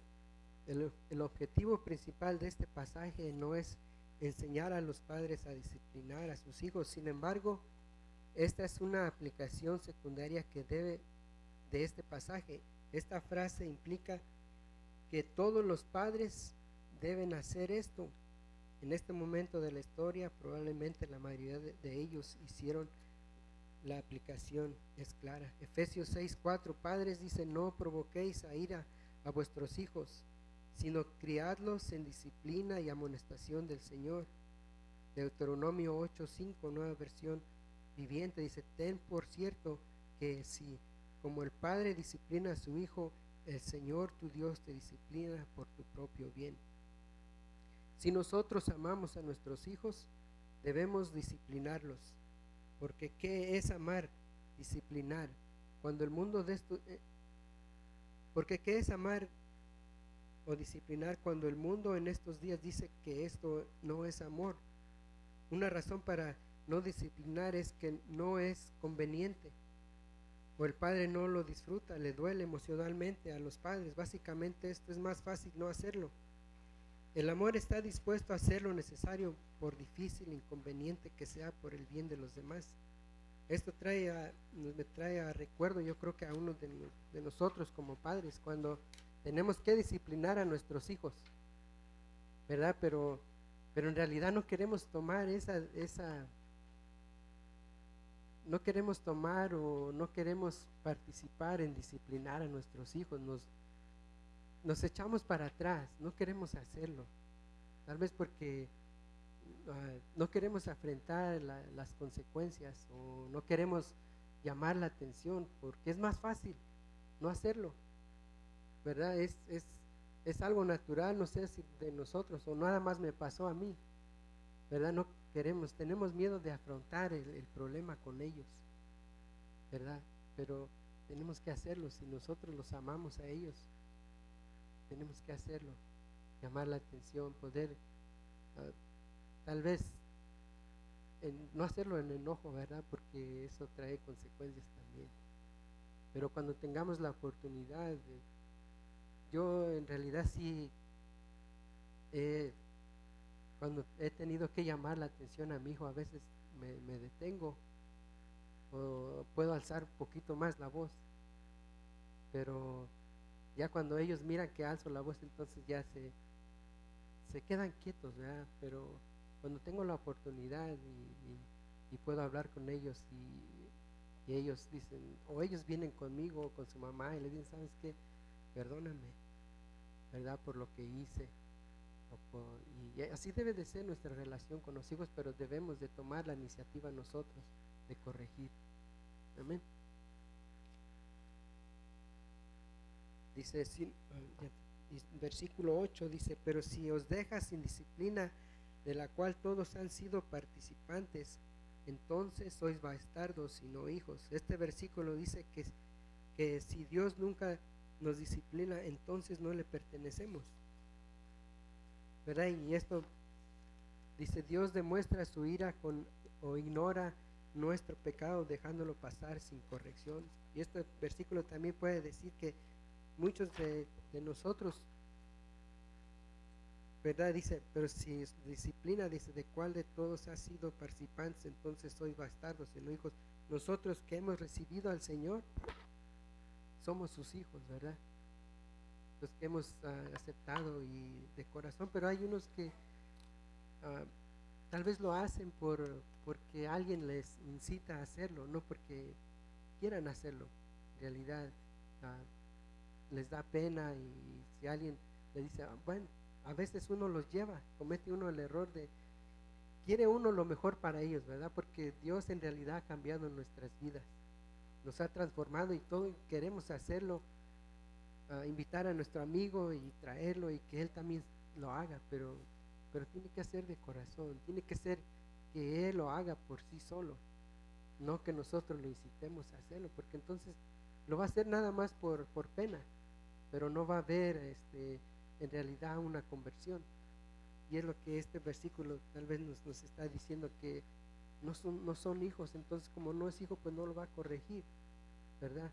El objetivo principal de este pasaje no es enseñar a los padres a disciplinar a sus hijos. Sin embargo, esta es una aplicación secundaria de este pasaje. Esta frase implica que todos los padres deben hacer esto. En este momento de la historia, probablemente la mayoría de ellos hicieron la aplicación. Es clara. Efesios 6:4: padres, dice, no provoquéis a ira a vuestros hijos, sino criadlos en disciplina y amonestación del Señor. Deuteronomio 8:5, Nueva Versión Viviente, dice: ten por cierto que si como el padre disciplina a su hijo, el Señor tu Dios te disciplina por tu propio bien. Si nosotros amamos a nuestros hijos, debemos disciplinarlos, porque ¿qué es amar? Disciplinar. Cuando el mundo porque ¿qué es amar o disciplinar cuando el mundo en estos días dice que esto no es amor? Una razón para no disciplinar es que no es conveniente, o el padre no lo disfruta, le duele emocionalmente a los padres. Básicamente esto es más fácil no hacerlo. El amor está dispuesto a hacer lo necesario, por difícil e inconveniente que sea, por el bien de los demás. Esto me trae a recuerdo, yo creo que a uno de nosotros como padres, cuando tenemos que disciplinar a nuestros hijos, ¿verdad? Pero en realidad no queremos tomar no queremos tomar o no queremos participar en disciplinar a nuestros hijos. Nos echamos para atrás, no queremos hacerlo. Tal vez porque no queremos enfrentar las consecuencias o no queremos llamar la atención porque es más fácil no hacerlo, ¿verdad? Es algo natural, no sé si de nosotros o nada más me pasó a mí, ¿verdad? No queremos, tenemos miedo de afrontar el problema con ellos, ¿verdad? Pero tenemos que hacerlo, si nosotros los amamos a ellos, tenemos que hacerlo, llamar la atención, poder, tal vez, no hacerlo en enojo, ¿verdad? Porque eso trae consecuencias también. Pero cuando tengamos la oportunidad, yo en realidad sí, cuando he tenido que llamar la atención a mi hijo, a veces me detengo o puedo alzar un poquito más la voz, pero ya cuando ellos miran que alzo la voz, entonces ya se quedan quietos, ¿verdad? Pero cuando tengo la oportunidad y puedo hablar con ellos y ellos dicen, o ellos vienen conmigo o con su mamá y le dicen, ¿sabes qué? Perdóname, ¿verdad? Por lo que hice. Y así debe de ser nuestra relación con los hijos, pero debemos de tomar la iniciativa nosotros de corregir. Amén. Dice, versículo 8 dice, pero si os dejas sin disciplina, de la cual todos han sido participantes, entonces sois bastardos y no hijos. Este versículo dice que si Dios nunca nos disciplina, entonces no le pertenecemos, ¿verdad? Y esto dice, Dios demuestra su ira o ignora nuestro pecado dejándolo pasar sin corrección. Y este versículo también puede decir que muchos de nosotros, ¿verdad? Dice, pero si disciplina, dice, ¿de cuál de todos ha sido participantes? Entonces sois bastardos y no hijos. Nosotros que hemos recibido al Señor, somos sus hijos, ¿verdad? Los que hemos aceptado y de corazón, pero hay unos que tal vez lo hacen porque alguien les incita a hacerlo, no porque quieran hacerlo. En realidad les da pena y si alguien le dice, bueno, a veces uno los lleva, comete uno el error de, quiere uno lo mejor para ellos, ¿verdad? Porque Dios en realidad ha cambiado nuestras vidas, nos ha transformado y todo queremos hacerlo, invitar a nuestro amigo y traerlo y que él también lo haga, pero tiene que hacer de corazón, tiene que ser que él lo haga por sí solo, no que nosotros lo incitemos a hacerlo, porque entonces lo va a hacer nada más por pena, pero no va a haber en realidad una conversión. Y es lo que este versículo tal vez nos está diciendo, que no son hijos, entonces como no es hijo, pues no lo va a corregir, ¿verdad?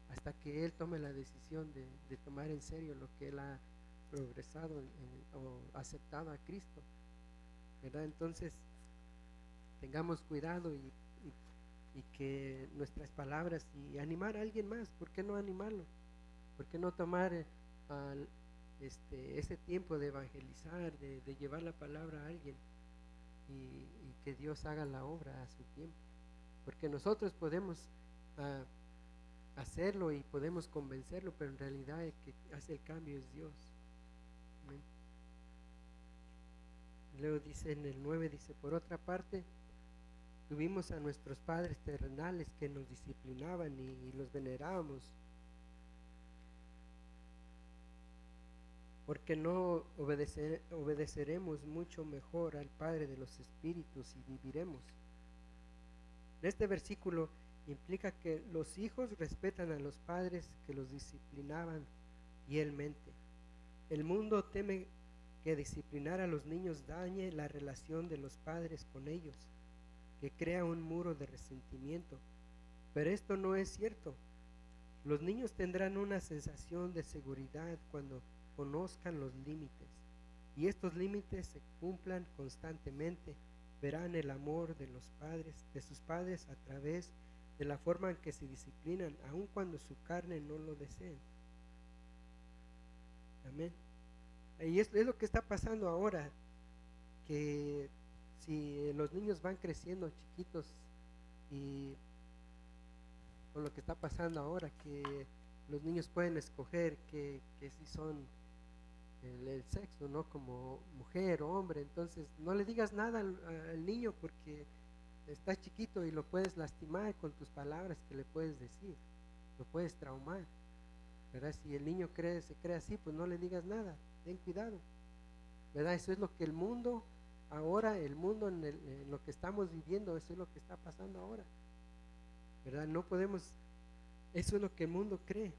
Hasta que él tome la decisión de tomar en serio lo que él ha progresado o aceptado a Cristo, ¿verdad? Entonces tengamos cuidado y que nuestras palabras, y animar a alguien más, ¿por qué no animarlo? ¿Por qué no tomar ese tiempo de evangelizar, de llevar la palabra a alguien y que Dios haga la obra a su tiempo? Porque nosotros podemos hacerlo y podemos convencerlo, pero en realidad el que hace el cambio es Dios. Amén. Luego dice en el 9, dice, por otra parte, tuvimos a nuestros padres terrenales que nos disciplinaban y los venerábamos, porque no obedeceremos mucho mejor al Padre de los Espíritus y viviremos. En este versículo implica que los hijos respetan a los padres que los disciplinaban fielmente. El mundo teme que disciplinar a los niños dañe la relación de los padres con ellos, que crea un muro de resentimiento. Pero esto no es cierto. Los niños tendrán una sensación de seguridad cuando conozcan los límites, y estos límites se cumplan constantemente. Verán el amor de sus padres a través de la forma en que se disciplinan, aun cuando su carne no lo deseen. Amén. Y es lo que está pasando ahora, que si los niños van creciendo chiquitos, y con lo que está pasando ahora, que los niños pueden escoger que si son el sexo, ¿no? Como mujer o hombre. Entonces, no le digas nada al niño porque está chiquito y lo puedes lastimar con tus palabras que le puedes decir, lo puedes traumar, ¿verdad? Si el niño se cree así, pues no le digas nada, ten cuidado, ¿verdad? Eso es lo que el mundo, ahora, el mundo en lo que estamos viviendo, eso es lo que está pasando ahora, ¿verdad? No podemos, eso es lo que el mundo cree.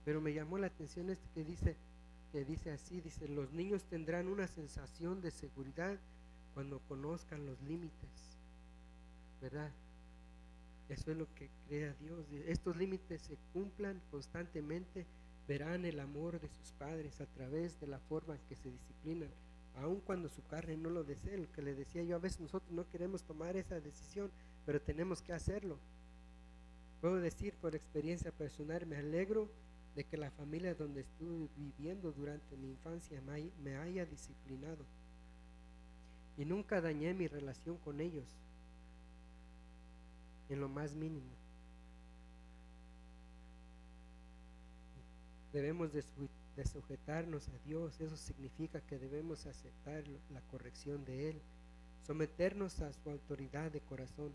Pero me llamó la atención que dice así, dice, los niños tendrán una sensación de seguridad cuando conozcan los límites, ¿verdad? Eso es lo que crea Dios. Estos límites se cumplan constantemente, verán el amor de sus padres a través de la forma en que se disciplinan, aun cuando su carne no lo desee. Lo que le decía yo, a veces nosotros no queremos tomar esa decisión, pero tenemos que hacerlo. Puedo decir por experiencia personal, me alegro de que la familia donde estuve viviendo durante mi infancia me haya disciplinado y nunca dañé mi relación con ellos en lo más mínimo. Debemos de sujetarnos a Dios. Eso significa que debemos aceptar la corrección de Él, someternos a su autoridad de corazón.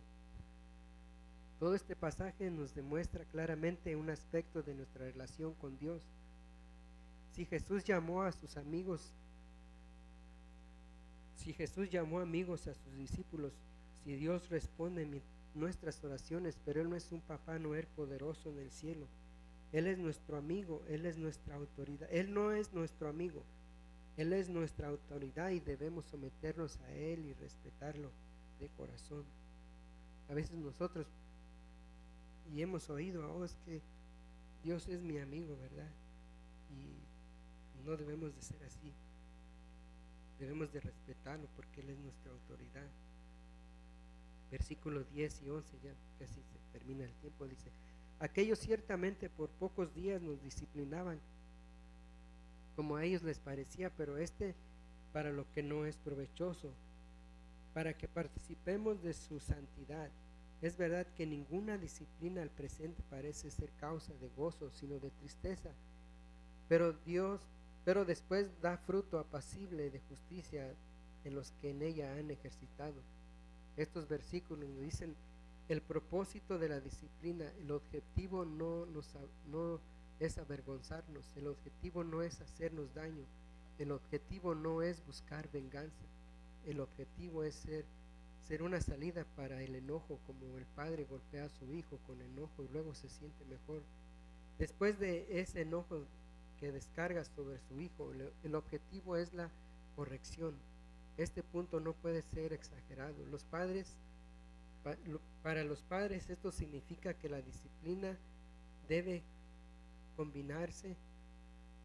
Todo este pasaje nos demuestra claramente un aspecto de nuestra relación con Dios. Si Jesús llamó amigos a sus discípulos, si Dios responde nuestras oraciones, pero Él no es un Papá Noel poderoso en el cielo. Él es nuestro amigo, Él es nuestra autoridad. Él no es nuestro amigo, Él es nuestra autoridad y debemos someternos a Él y respetarlo de corazón. A veces nosotros y hemos oído, es que Dios es mi amigo, ¿verdad? Y no debemos de ser así. Debemos de respetarlo porque Él es nuestra autoridad. Versículos 10 y 11, ya casi se termina el tiempo, dice: aquellos ciertamente por pocos días nos disciplinaban como a ellos les parecía, pero para lo que no es provechoso, para que participemos de su santidad. Es verdad que ninguna disciplina al presente parece ser causa de gozo, sino de tristeza, pero después da fruto apacible de justicia en los que en ella han ejercitado. Estos versículos nos dicen el propósito de la disciplina. El objetivo no es avergonzarnos, el objetivo no es hacernos daño, el objetivo no es buscar venganza, el objetivo es ser una salida para el enojo, como el padre golpea a su hijo con enojo y luego se siente mejor. Después de ese enojo que descarga sobre su hijo, el objetivo es la corrección. Este punto no puede ser exagerado. Para los padres esto significa que la disciplina debe combinarse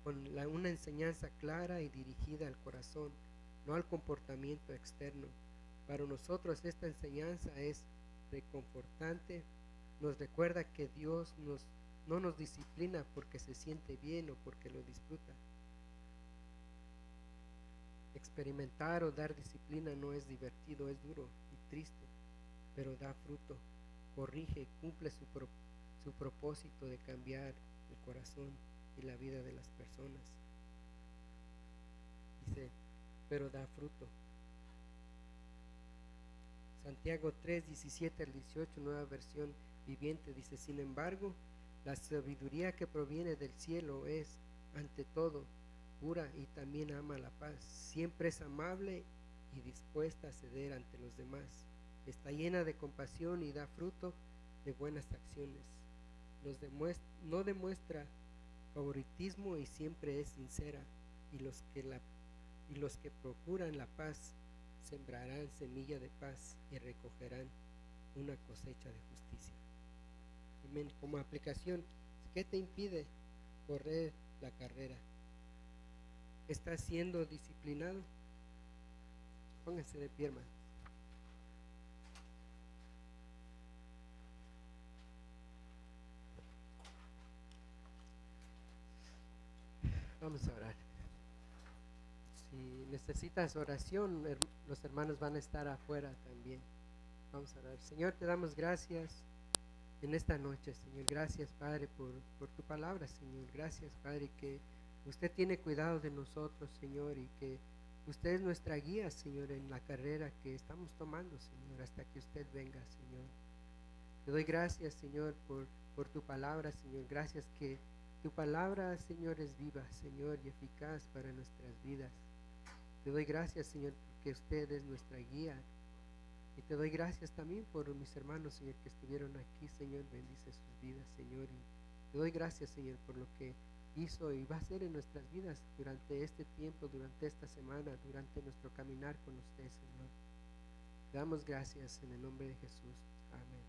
con una enseñanza clara y dirigida al corazón, no al comportamiento externo. Para nosotros esta enseñanza es reconfortante, nos recuerda que Dios no nos disciplina porque se siente bien o porque lo disfruta. Experimentar o dar disciplina no es divertido, es duro y triste, pero da fruto, corrige y cumple su propósito de cambiar el corazón y la vida de las personas. Dice, pero da fruto. Santiago 3, 17 al 18, nueva versión viviente, dice: sin embargo, la sabiduría que proviene del cielo es, ante todo, pura y también ama la paz. Siempre es amable y dispuesta a ceder ante los demás. Está llena de compasión y da fruto de buenas acciones. No demuestra favoritismo y siempre es sincera. Y los que procuran la paz sembrarán semilla de paz y recogerán una cosecha de justicia. Amén. Como aplicación, ¿qué te impide correr la carrera? ¿Estás siendo disciplinado? Pónganse de pie, hermano. Vamos a orar. Si necesitas oración, los hermanos van a estar afuera también. Vamos a orar. Señor, te damos gracias en esta noche, Señor. Gracias, Padre, por tu palabra, Señor. Gracias, Padre, que usted tiene cuidado de nosotros, Señor, y que usted es nuestra guía, Señor, en la carrera que estamos tomando, Señor, hasta que usted venga, Señor. Te doy gracias, Señor, por tu palabra, Señor. Gracias que tu palabra, Señor, es viva, Señor, y eficaz para nuestras vidas. Te doy gracias, Señor, porque usted es nuestra guía. Y te doy gracias también por mis hermanos, Señor, que estuvieron aquí, Señor. Bendice sus vidas, Señor. Y te doy gracias, Señor, por lo que hizo y va a hacer en nuestras vidas durante este tiempo, durante esta semana, durante nuestro caminar con usted, Señor. Te damos gracias en el nombre de Jesús. Amén.